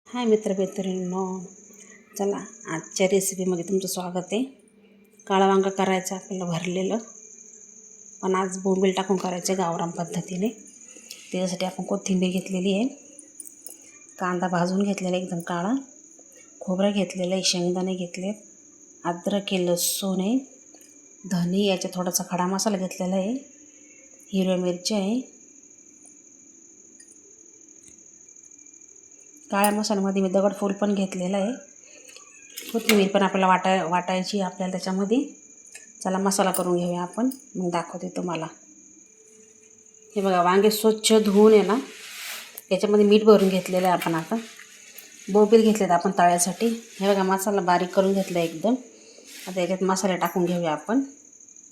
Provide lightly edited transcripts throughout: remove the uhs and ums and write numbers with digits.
हाय मित्रमैत्रिणींनो, चला आजच्या रेसिपीमध्ये तुमचं स्वागत आहे. काळं वांगं करायचं आपल्याला भरलेलं, पण आज बोंबील टाकून करायचं गावरान पद्धतीने. त्याच्यासाठी आपण कोथिंबीर घेतलेली आहे, कांदा भाजून घेतलेला एकदम काळा, खोबरं घेतलेलं आहे, शेंगदाणे घेतले, अद्रक आहे, लसूण आहे, धने, याच्यात थोडासा खडा मसाला घेतलेला आहे, हिरव्या मिरच्या आहे. काळ्या मसाल्यामध्ये मी दगडफूल पण घेतलेला आहे. कोथिंबीर पण आपल्याला वाटायची आपल्याला त्याच्यामध्ये. चला मसाला करून घेऊया आपण, मग दाखवते तुम्हाला. हे बघा, वांगे स्वच्छ धुवून आहे ना, याच्यामध्ये मीठ भरून घेतलेलं आहे आपण. आता बोंबील घेतलेत आपण तळ्यासाठी. हे बघा, मसाला बारीक करून घेतला एकदम. आता याच्यात मसाले टाकून घेऊया आपण,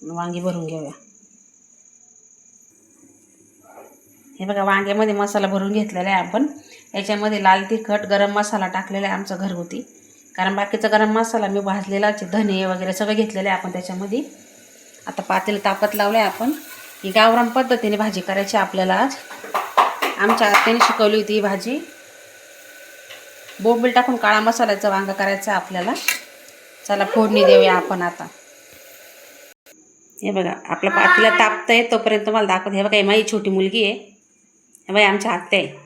वांगी भरून घेऊया. हे बघा, वांग्यामध्ये मसाला भरून घेतलेला आहे आपण. याच्यामध्ये लाल तिखट, गरम मसाला टाकलेला आहे आमचा घरगुती, कारण बाकीचा गरम मसाला मी भाजलेलाच, धने वगैरे सगळं घेतलेलं आहे आपण त्याच्यामध्ये. आता पातेलं तापत लावलं आहे आपण. ही गावरान पद्धतीने भाजी करायची आपल्याला आज. आमच्या आत्याने शिकवली होती ही भाजी. बोंबील टाकून काळा मसाल्याचा वांगा करायचा आपल्याला. चला फोडणी देऊया आपण आता. हे बघा, आपलं पातेलं तापतंय तोपर्यंत तुम्हाला दाखवते. हे बघा, ही माझी छोटी मुलगी आहे. हे बघा, आमच्या आत्या आहे.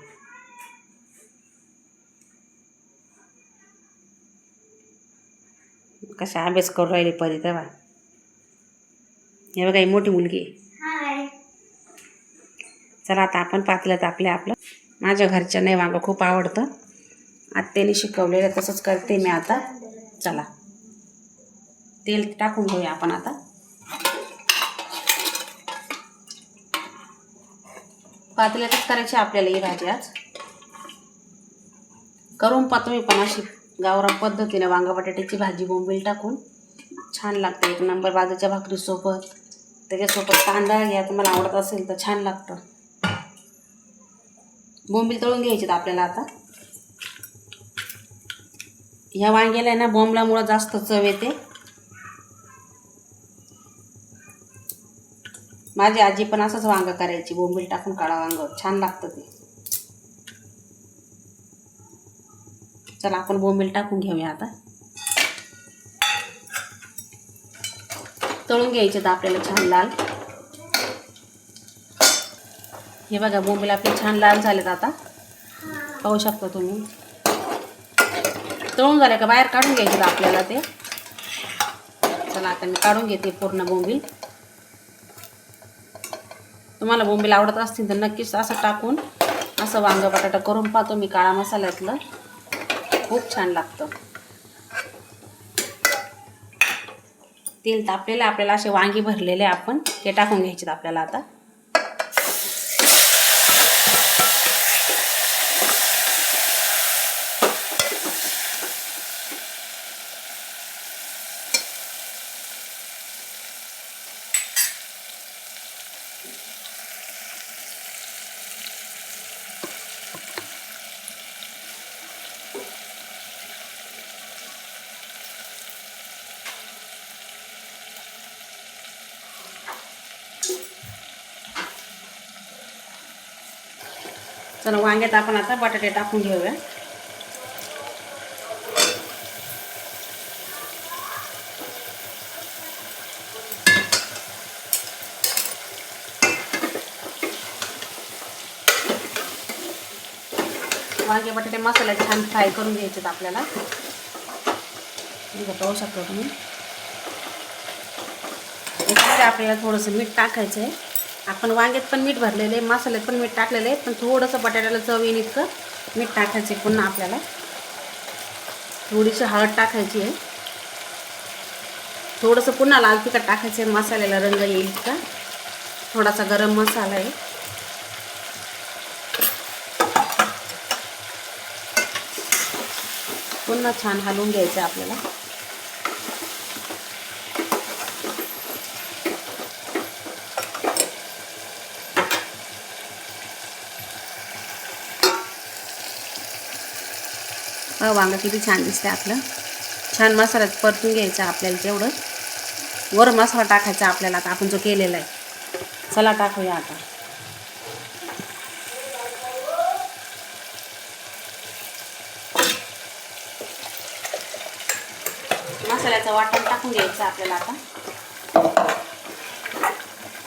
कशा अभ्यास करून राहिली परी तेव्हा. हे बघा, ही मोठी मुलगी आहे. चला आता आपण पातेलं तापले आपलं. माझ्या घरच्या नाही वांगं खूप आवडतं, आत्याने शिकवलेलं तसंच करते मी आता. चला तेल टाकून घेऊया आपण आता. पातेल्यातच करायची आपल्याला ही भाजी आज. करून पहा तुम्ही पण अशी गावरान पद्धतीने वांगा बटाट्याची भाजी बोंबील टाकून. छान लागते, एक नंबर. बाजूच्या भाकरीसोबत, त्याच्यासोबत कांदा घ्या, तुम्हाला आवडत असेल तर छान लागतं. बोंबील तळून घ्यायचे आपल्याला आता. ह्या वांग्याला आहे ना, बोंबलामुळं जास्त चव येते. माझी आजी पण असंच वांगं करायची, बोंबील टाकून काळा वांगं, छान लागतं ते. चला आपण बोंबील टाकून घेऊया आता. तळून घ्यायचे तर आपल्याला छान लाल. हे बघा, बोंबील आपले छान लाल झालेत आता, पाहू शकता तुम्ही. तळून झाले का बाहेर काढून घ्यायचे तर आपल्याला ते. चला आता मी काढून घेते पूर्ण बोंबील. तुम्हाला बोंबील आवडत असतील तर नक्कीच असं टाकून असं वांगा बटाटा करून पाहतो मी काळा मसाल्यातलं, खूप छान लागतं. तेल तापलेलं आपल्याला, असे वांगी भरलेले आपण ते टाकून घ्यायचे आपल्याला आता. चला वांग्यात आपण आता बटाटे टाकून घेऊया. वांगे बटाटे मसाला छान फ्राय करून घ्यायचे आपल्याला. पाहू शकता तुम्ही. याच्यामध्ये आपल्याला थोडंसं मीठ टाकायचं आहे. आपण वांग्यात पण मीठ भरलेलं आहे, मसाल्यात पण मीठ टाकलेलं आहे, पण थोडंसं बटाट्याला चव येईल इतकं मीठ टाकायचं आहे. पुन्हा आपल्याला थोडीशी हळद टाकायची आहे, थोडंसं पुन्हा लाल तिखट टाकायचं आहे, मसाल्याला रंग येईल इतका. थोडासा गरम मसाला आहे. पुन्हा छान हलवून घ्यायचं आपल्याला. वांगं किती छान दिसते आपलं. छान मसाल्यात परतून घ्यायचं आपल्याला. तेवढं वर मसाला टाकायचा आपल्याला आता आपण जो केलेला आहे. चला टाकूया आता. मसाल्याचं वाटण टाकून घ्यायचं आपल्याला आता.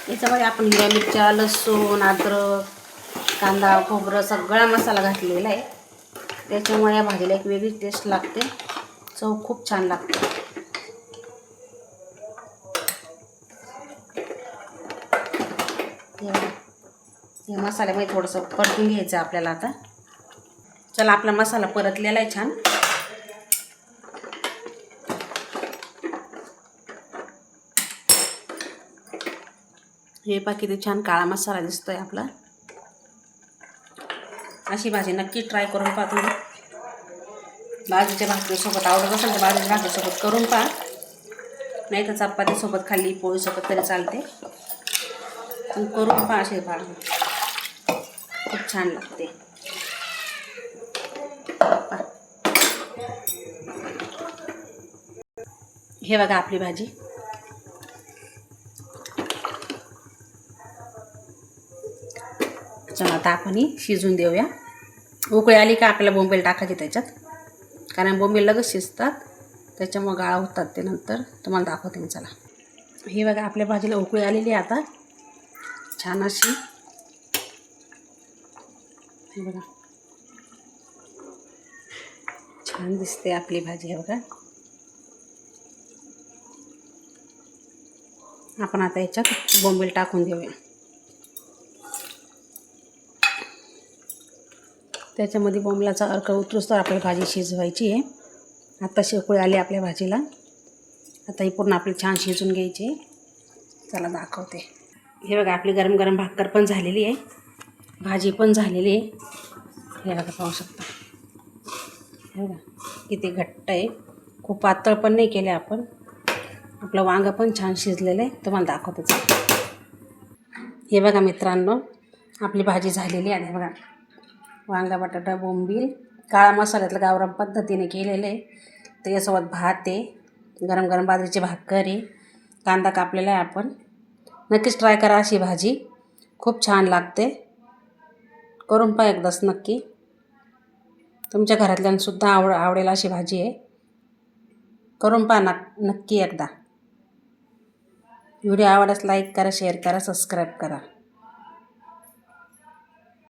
याच्यामध्ये आपण हिरव्या मिरच्या, लसूण, अद्रक, कांदा, खोबरं सगळा मसाला घातलेला आहे. त्याच्यामुळे या भाजीला एक वेगळी टेस्ट लागते, चव खूप छान लागते. या मसाल्यामध्ये थोडंसं परतून घ्यायचं आपल्याला आता. चला, आपला मसाला परतलेला आहे छान. हे पहा किती छान काळा मसाला दिसतोय आपला. अशी भाजी नक्की ट्राय करून पहा तुम्ही. बाजरीच्या भाकरीसोबत आवडत असेल तर बाजरीच्या भाकरीसोबत करून पहा, नाही तर चपातीसोबत खाल्ली, पोळीसोबत तरी चालते. पण करून पहा अशी भाजी, खूप छान लागते. हे बघा आपली भाजी. चला आता आपण ही शिजून देऊया. उकळी आली का आपल्याला बोंबील टाकायची त्याच्यात, कारण बोंबील लगेच शिजतात, त्याच्यामुळे गाळा होतात ते. नंतर तुम्हाला दाखवते मी. चला, हे बघा आपल्या भाजीला उकळी आलेली आहे आता छान अशी. हे बघा छान दिसते आपली भाजी. हे बघा, आपण आता याच्यात बोंबील टाकून देऊया. त्याच्यामध्ये बोंबलाचा अर्क उतरूस तर आपली भाजी शिजवायची आहे. आता उकळी आली आपल्या भाजीला. आता ही पूर्ण आपली छान शिजून घ्यायची. चला दाखवते. हे बघा आपली गरम गरम भाकर पण झालेली आहे, भाजी पण झालेली आहे. हे बघा पाहू शकता. हे बघा किती घट्ट आहे, खूप पातळ पण नाही केले आपण. आपलं वांगं पण छान शिजलेलं आहे, तुम्हाला दाखवते. हे बघा मित्रांनो, आपली भाजी झालेली आहे. बघा वांगा, बटाटा, बोंबील काळा मसाल्यातलं गावरान पद्धतीने केलेलं आहे. त्याच्यासोबत भात आहे, गरम गरम बाजरीची भाकर आहे, कांदा कापलेला आहे आपण. नक्कीच ट्राय करा अशी भाजी, खूप छान लागते. करून पहा एकदाच नक्की. तुमच्या घरातल्यांसुद्धा आवडेल अशी भाजी आहे. करून पहा नक्की एकदा. व्हिडिओ आवडल्यास लाईक करा, शेअर करा, सबस्क्राईब करा.